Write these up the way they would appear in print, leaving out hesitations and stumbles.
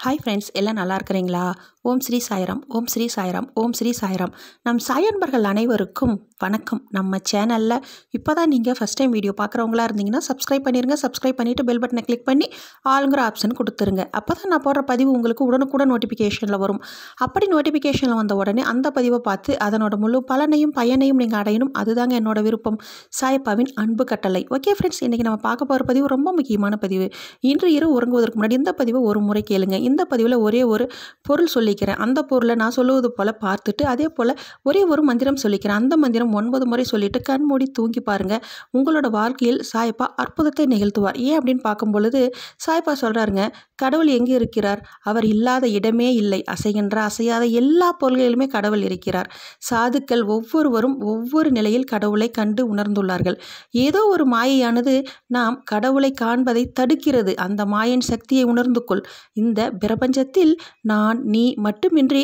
Hi friends, எல்லாம் நல்லா இருக்கிறீங்களா? ஓம் ஸ்ரீ சாய்ராம், ஓம் ஸ்ரீ சாய்ராம், ஓம் ஸ்ரீ சாய்ராம். நம் சாயன்பர்கள் அனைவருக்கும் வணக்கம். நம்ம சேனலில் இப்போ தான் நீங்கள் ஃபஸ்ட் டைம் வீடியோ பார்க்குறவங்களா இருந்தீங்கன்னா சப்ஸ்கிரைப் பண்ணிடுங்க. சப்ஸ்கிரைப் பண்ணிவிட்டு பெல் பட்டனை கிளிக் பண்ணி ஆளுங்கிற ஆப்ஷன் கொடுத்துருங்க. அப்போ தான் நான் போடுற பதிவு உங்களுக்கு உடனுக்குடன் நோட்டிஃபிகேஷனில் வரும். அப்படி நோட்டிஃபிகேஷனில் வந்த உடனே அந்த பதிவை பார்த்து அதனோட முழு பயனையும் நீங்கள் அடையணும். அதுதாங்க என்னோட விருப்பம். சாயப்பாவின் அன்பு கட்டளை. ஓகே ஃப்ரெண்ட்ஸ், இன்றைக்கி நம்ம பார்க்க போகிற பதிவு ரொம்ப முக்கியமான பதிவு. இன்று இரவு உறங்குவதற்கு முன்னாடி இந்த பதிவை ஒரு முறை கேளுங்க. இந்த பதிவில் ஒரே ஒரு பொருள் சொல்லிக்கிறேன். அந்த பொருளை நான் சொல்லுவது போல் பார்த்துட்டு அதே போல் ஒரே ஒரு மந்திரம் சொல்லிக்கிறேன். அந்த மந்திரம் 9 முறை சொல்லிட்டு கண் மூடி தூங்கி பாருங்கள். உங்களோட வாழ்க்கையில் சாயப்பா அற்புதத்தை நிகழ்த்துவார். ஏன் அப்படின்னு பார்க்கும் பொழுது சாயப்பா சொல்கிறாருங்க, கடவுள் எங்கே இருக்கிறார்? அவர் இல்லாத இடமே இல்லை. அசைகின்ற அசையாத எல்லா பொருள்களிலுமே கடவுள் இருக்கிறார். சாதுக்கள் ஒவ்வொருவரும் ஒவ்வொரு நிலையில் கடவுளை கண்டு உணர்ந்துள்ளார்கள். ஏதோ ஒரு மாயையானது நாம் கடவுளை காண்பதை தடுக்கிறது. அந்த மாயின் சக்தியை உணர்ந்து கொள். இந்த பிரபஞ்சத்தில் நான் நீ மட்டுமின்றி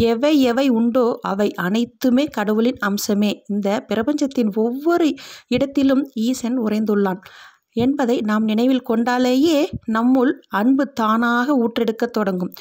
எவை எவை உண்டோ அவை அனைத்துமே கடவுளின் அம்சமே. இந்த பிரபஞ்சத்தின் ஒவ்வொரு இடத்திலும் ஈசன் உறைந்துள்ளான் என்பதை நாம் நினைவில் கொண்டாலேயே நம்முள் அன்பு தானாக ஊற்றெடுக்க தொடங்கும்.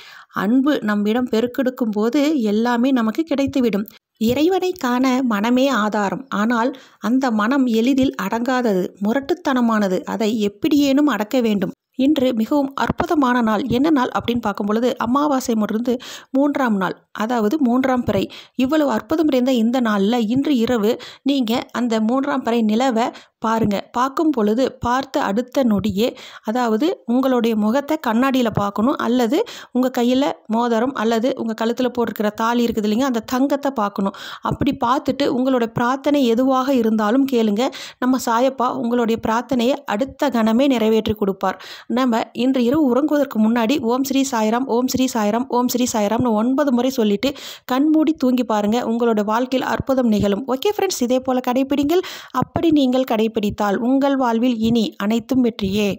அன்பு நம்மிடம் பெருக்கெடுக்கும் போது எல்லாமே நமக்கு கிடைத்துவிடும். இறைவனை காண மனமே ஆதாரம். ஆனால் அந்த மனம் எளிதில் அடங்காதது, முரட்டுத்தனமானது. அதை எப்படியேனும் அடக்க வேண்டும். இன்று மிகவும் அற்புதமான நாள். என்ன நாள் அப்படின்னு பார்க்கும் பொழுது அமாவாசை முடிந்து 3ஆம் நாள், அதாவது 3ஆம் பிறை. இவ்வளவு அற்புதம் நிறைந்த இந்த நாளில் இன்று இரவு நீங்கள் அந்த 3ஆம் பிறை நிலவை பாருங்கள். பார்க்கும் பொழுது பார்த்த அடுத்த நொடியே, அதாவது உங்களுடைய முகத்தை கண்ணாடியில் பார்க்கணும், அல்லது உங்கள் கையில் மோதிரம் அல்லது உங்கள் கழுத்தில் போட்டிருக்கிற தாலி இருக்குது இல்லைங்க, அந்த தங்கத்தை பார்க்கணும். அப்படி பார்த்துட்டு உங்களோட பிரார்த்தனை எதுவாக இருந்தாலும் கேளுங்க. நம்ம சாயப்பா உங்களுடைய பிரார்த்தனையை அடுத்த கணமே நிறைவேற்றி கொடுப்பார். நம்ம இன்று இரவு உறங்குவதற்கு முன்னாடி ஓம் ஸ்ரீ சாய்ராம், ஓம் ஸ்ரீ சாய்ராம், ஓம் ஸ்ரீ சாய்ராம்னு 9 முறை சொல்லிட்டு கண்மூடி தூங்கி பாருங்கள். உங்களோட வாழ்க்கையில் அற்புதம் நிகழும். ஓகே ஃப்ரெண்ட்ஸ், இதே போல் கடைப்பிடிங்கள். அப்படி நீங்கள் கடைப்பிடித்தால் உங்கள் வாழ்வில் இனி அனைத்தும் வெற்றியே.